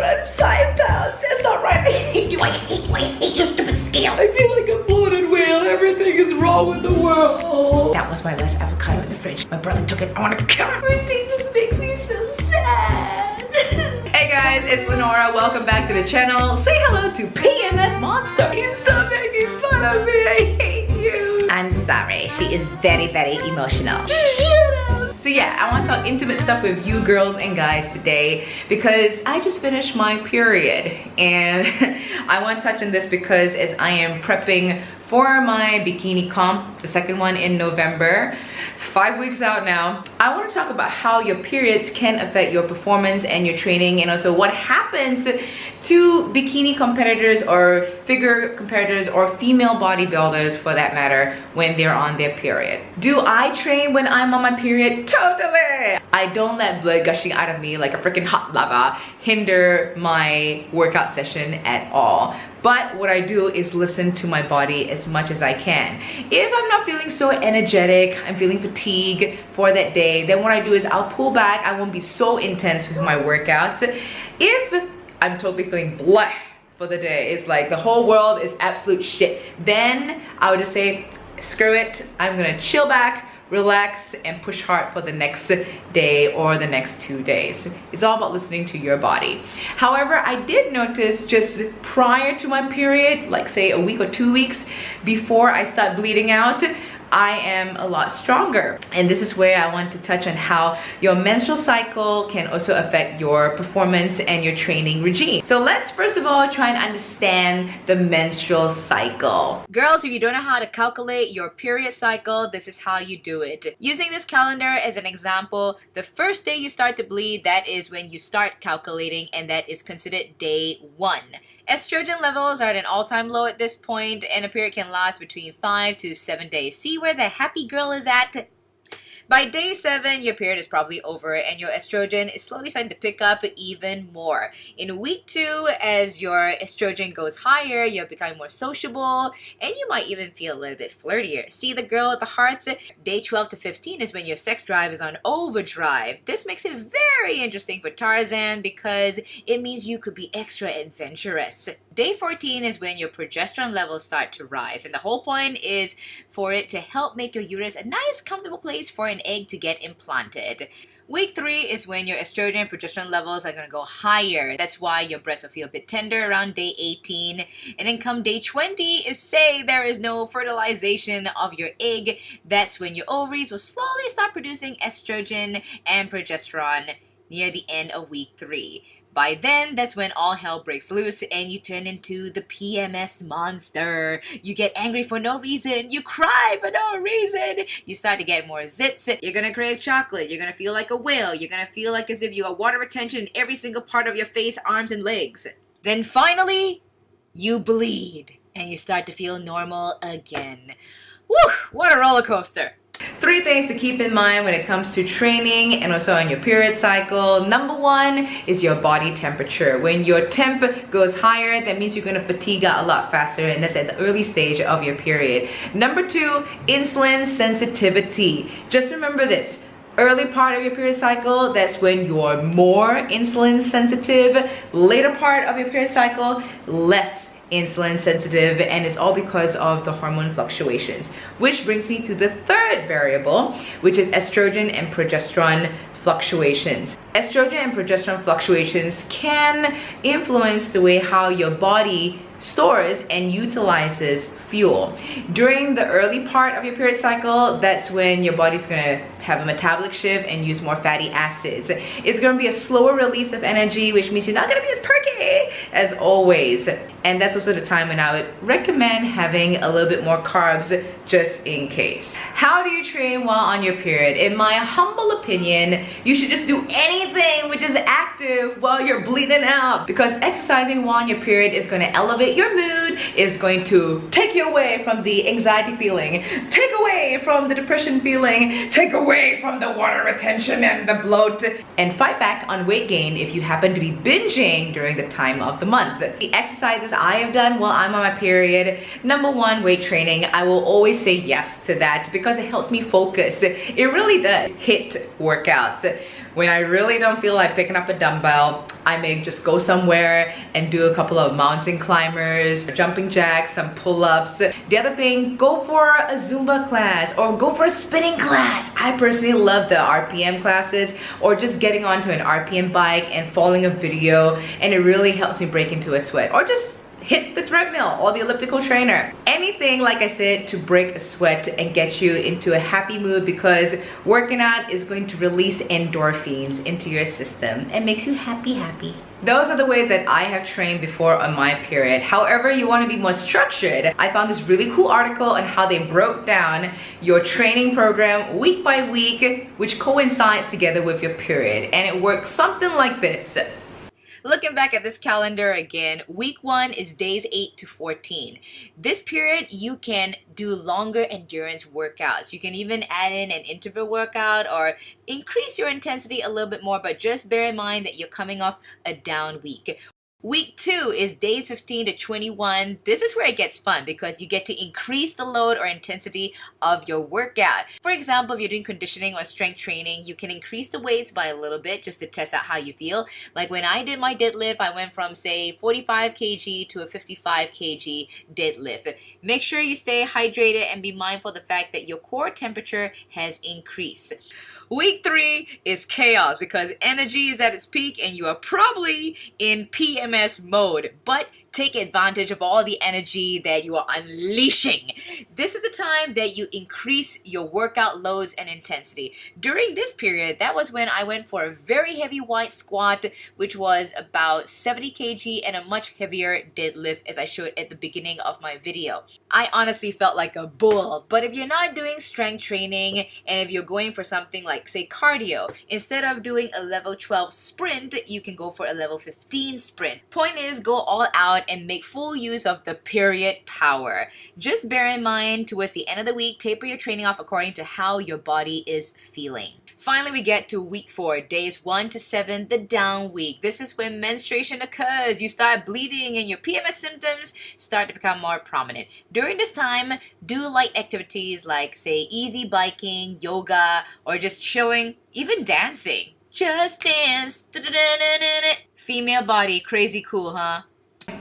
105 pounds. That's not right. I hate you. I hate your stupid scale. I feel like a bloated whale. Everything is wrong with the world. That was my last avocado in the fridge. My brother took it. I want to kill him. Everything just makes me so sad. Hey guys, it's Linora. Welcome back to the channel. Say hello to PMS Monster. You stop making fun of me. I hate you. I'm sorry. She is very, very emotional. So yeah, I want to talk intimate stuff with you girls and guys today because I just finished my period, and I want to touch on this because as I am prepping for my Bikini Comp, the second one in November, 5 weeks out now, I want to talk about how your periods can affect your performance and your training, and also what happens to bikini competitors or figure competitors or female bodybuilders for that matter when they're on their period. Do I train when I'm on my period? Totally! I don't let blood gushing out of me like a freaking hot lava hinder my workout session at all. But what I do is listen to my body as much as I can. If I'm not feeling so energetic, I'm feeling fatigued for that day, then what I do is I'll pull back. I won't be so intense with my workouts. If I'm totally feeling blah for the day, it's like the whole world is absolute shit, then I would just say, screw it, I'm gonna chill back, relax, and push hard for the next day or the next 2 days. It's all about listening to your body. However, I did notice just prior to my period, like say a week or 2 weeks before I start bleeding out, I am a lot stronger. And this is where I want to touch on how your menstrual cycle can also affect your performance and your training regime. So let's first of all try and understand the menstrual cycle. Girls, if you don't know how to calculate your period cycle, this is how you do it. Using this calendar as an example, the first day you start to bleed, that is when you start calculating, and that is considered day 1. Estrogen levels are at an all-time low at this point, and a period can last between 5 to 7 days. See where the happy girl is at? By day 7, your period is probably over and your estrogen is slowly starting to pick up even more. In week 2, as your estrogen goes higher, you're becoming more sociable and you might even feel a little bit flirtier. See the girl with the hearts? Day 12 to 15 is when your sex drive is on overdrive. This makes it very interesting for Tarzan because it means you could be extra adventurous. Day 14 is when your progesterone levels start to rise, and the whole point is for it to help make your uterus a nice, comfortable place for an egg to get implanted. Week 3 is when your estrogen and progesterone levels are going to go higher. That's why your breasts will feel a bit tender around day 18. And then come day 20, if say there is no fertilization of your egg, that's when your ovaries will slowly start producing estrogen and progesterone near the end of week 3. By then, that's when all hell breaks loose and you turn into the PMS monster. You get angry for no reason. You cry for no reason. You start to get more zits. You're gonna crave chocolate. You're gonna feel like a whale. You're gonna feel like as if you have water retention in every single part of your face, arms, and legs. Then finally, you bleed and you start to feel normal again. Woo! What a roller coaster. 3 things to keep in mind when it comes to training and also on your period cycle. Number 1 is your body temperature. When your temp goes higher, that means you're going to fatigue out a lot faster, and that's at the early stage of your period. Number 2, insulin sensitivity. Just remember this. Early part of your period cycle, that's when you're more insulin sensitive. Later part of your period cycle, less insulin sensitive, and it's all because of the hormone fluctuations. Which brings me to the third variable, which is estrogen and progesterone fluctuations. Estrogen and progesterone fluctuations can influence the way how your body stores and utilizes fuel. During the early part of your period cycle, that's when your body's gonna have a metabolic shift and use more fatty acids. It's gonna be a slower release of energy, which means you're not gonna be as perky as always. And that's also the time when I would recommend having a little bit more carbs just in case. How do you train while on your period? In my humble opinion, you should just do anything which is active while you're bleeding out, because exercising while on your period is going to elevate your mood, is going to take you away from the anxiety feeling, take away from the depression feeling, take away from the water retention and the bloat, and fight back on weight gain if you happen to be binging during the time of the month. The exercises I have done while I'm on my period, number one, weight training. I will always say yes to that because it helps me focus. It really does. HIIT workouts. When I really don't feel like picking up a dumbbell, I may just go somewhere and do a couple of mountain climbers, jumping jacks, some pull-ups. The other thing, go for a Zumba class or go for a spinning class. I personally love the RPM classes, or just getting onto an RPM bike and following a video, and it really helps me break into a sweat. Or just hit the treadmill or the elliptical trainer. Anything, like I said, to break a sweat and get you into a happy mood, because working out is going to release endorphins into your system and makes you happy. Those are the ways that I have trained before on my period. However, you want to be more structured, I found this really cool article on how they broke down your training program week by week, which coincides together with your period. And it works something like this. Looking back at this calendar again, week 1 is days 8 to 14. This period, you can do longer endurance workouts. You can even add in an interval workout or increase your intensity a little bit more, but just bear in mind that you're coming off a down week. Week 2 is days 15 to 21. This is where it gets fun because you get to increase the load or intensity of your workout. For example, if you're doing conditioning or strength training, you can increase the weights by a little bit just to test out how you feel. Like when I did my deadlift, I went from say 45 kg to a 55 kg deadlift. Make sure you stay hydrated and be mindful of the fact that your core temperature has increased. Week 3 is chaos because energy is at its peak and you are probably in PMS mode, but take advantage of all the energy that you are unleashing. This is the time that you increase your workout loads and intensity. During this period, that was when I went for a very heavy wide squat, which was about 70 kg, and a much heavier deadlift, as I showed at the beginning of my video. I honestly felt like a bull, but if you're not doing strength training and if you're going for something like say cardio, instead of doing a level 12 sprint, you can go for a level 15 sprint. Point is, go all out and make full use of the period power. Just bear in mind, towards the end of the week, taper your training off according to how your body is feeling. Finally, we get to week 4, days 1 to 7, the down week. This is when menstruation occurs. You start bleeding and your PMS symptoms start to become more prominent. During this time, do light activities like, say, easy biking, yoga, or just chilling, even dancing. Just dance. Female body, crazy cool, huh?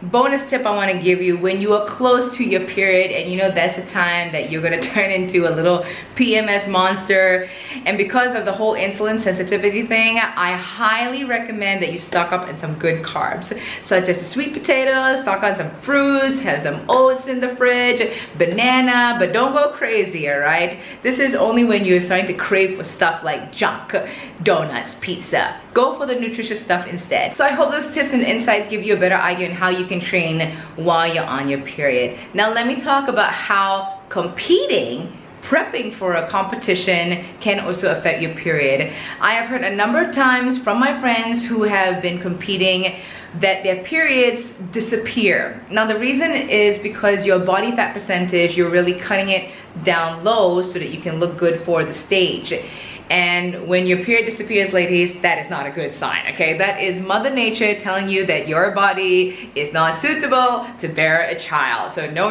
Bonus tip I want to give you: when you are close to your period and you know that's the time that you're going to turn into a little PMS monster, and because of the whole insulin sensitivity thing, I highly recommend that you stock up on some good carbs, such as sweet potatoes, stock on some fruits, have some oats in the fridge, banana, but don't go crazy, alright? This is only when you're starting to crave for stuff like junk, donuts, pizza. Go for the nutritious stuff instead. So I hope those tips and insights give you a better idea on how you can train while you're on your period. Now let me talk about how prepping for a competition can also affect your period. I have heard a number of times from my friends who have been competing that their periods disappear. Now the reason is because your body fat percentage, you're really cutting it down low so that you can look good for the stage. And when your period disappears, ladies, that is not a good sign, okay? That is Mother Nature telling you that your body is not suitable to bear a child. So no.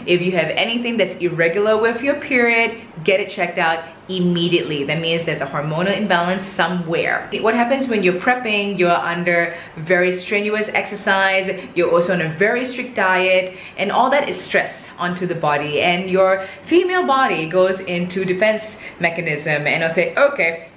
If you have anything that's irregular with your period, get it checked out immediately. That means there's a hormonal imbalance somewhere. What happens when you're prepping, you're under very strenuous exercise, you're also on a very strict diet, and all that is stress onto the body, and your female body goes into defense mechanism and it'll say, okay,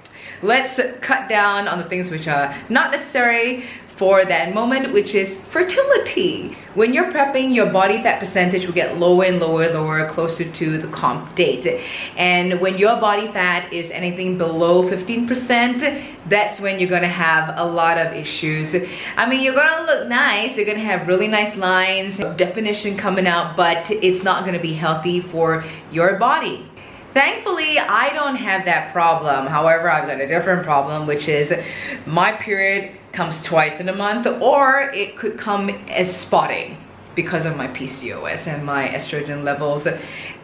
let's cut down on the things which are not necessary for that moment, which is fertility. When you're prepping, your body fat percentage will get lower and lower, closer to the comp date. And when your body fat is anything below 15%, that's when you're gonna have a lot of issues. I mean, you're gonna look nice, you're gonna have really nice lines, definition coming out, but it's not gonna be healthy for your body. Thankfully, I don't have that problem. However, I've got a different problem, which is my period comes twice in a month, or it could come as spotting. because of my PCOS and my estrogen levels.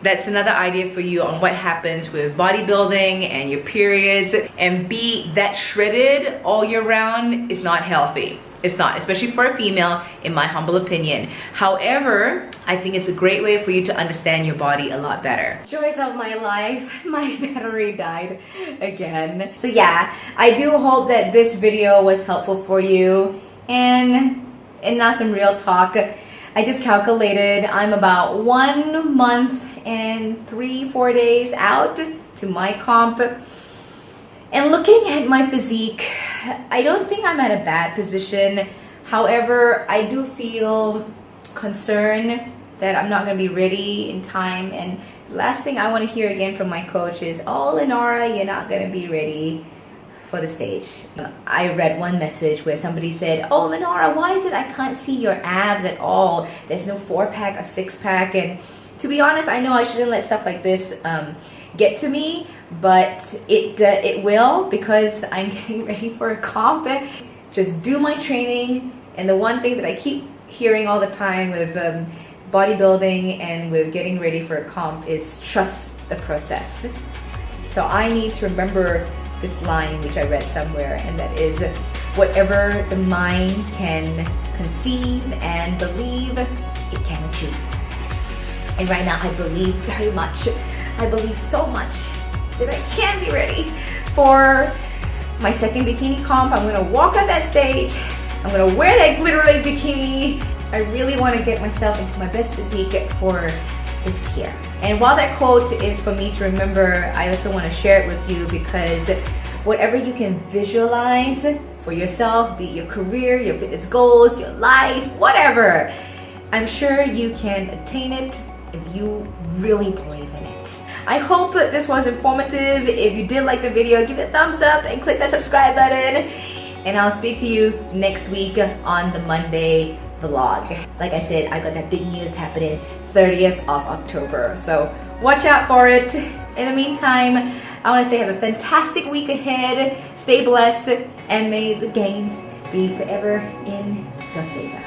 That's another idea for you on what happens with bodybuilding and your periods. And B, that shredded all year round is not healthy. It's not, especially for a female, in my humble opinion. However, I think it's a great way for you to understand your body a lot better. Joys of my life, my battery died again. So yeah, I do hope that this video was helpful for you. And now some real talk. I just calculated I'm about 1 month and 3-4 days out to my comp. And looking at my physique, I don't think I'm at a bad position. However, I do feel concerned that I'm not going to be ready in time. And the last thing I want to hear again from my coach is, oh, Linora, you're not going to be ready for the stage. I read one message where somebody said, oh, Linora, why is it I can't see your abs at all? There's no 4-pack or 6-pack. And to be honest, I know I shouldn't let stuff like this get to me, but it will, because I'm getting ready for a comp. Just do my training. And the one thing that I keep hearing all the time with bodybuilding and with getting ready for a comp is trust the process. So I need to remember this line which I read somewhere, and that is, whatever the mind can conceive and believe, it can achieve. And right now I believe very much, I believe so much that I can be ready for my second bikini comp. I'm gonna walk on that stage, I'm gonna wear that glitter-like bikini. I really wanna get myself into my best physique for this year. And while that quote is for me to remember, I also want to share it with you, because whatever you can visualize for yourself, be it your career, your fitness goals, your life, whatever, I'm sure you can attain it if you really believe in it. I hope this was informative. If you did like the video, give it a thumbs up and click that subscribe button. And I'll speak to you next week on the Monday vlog. Like I said, I got that big news happening 30th of October. So watch out for it. In the meantime, I want to say have a fantastic week ahead. Stay blessed, and may the gains be forever in your favor.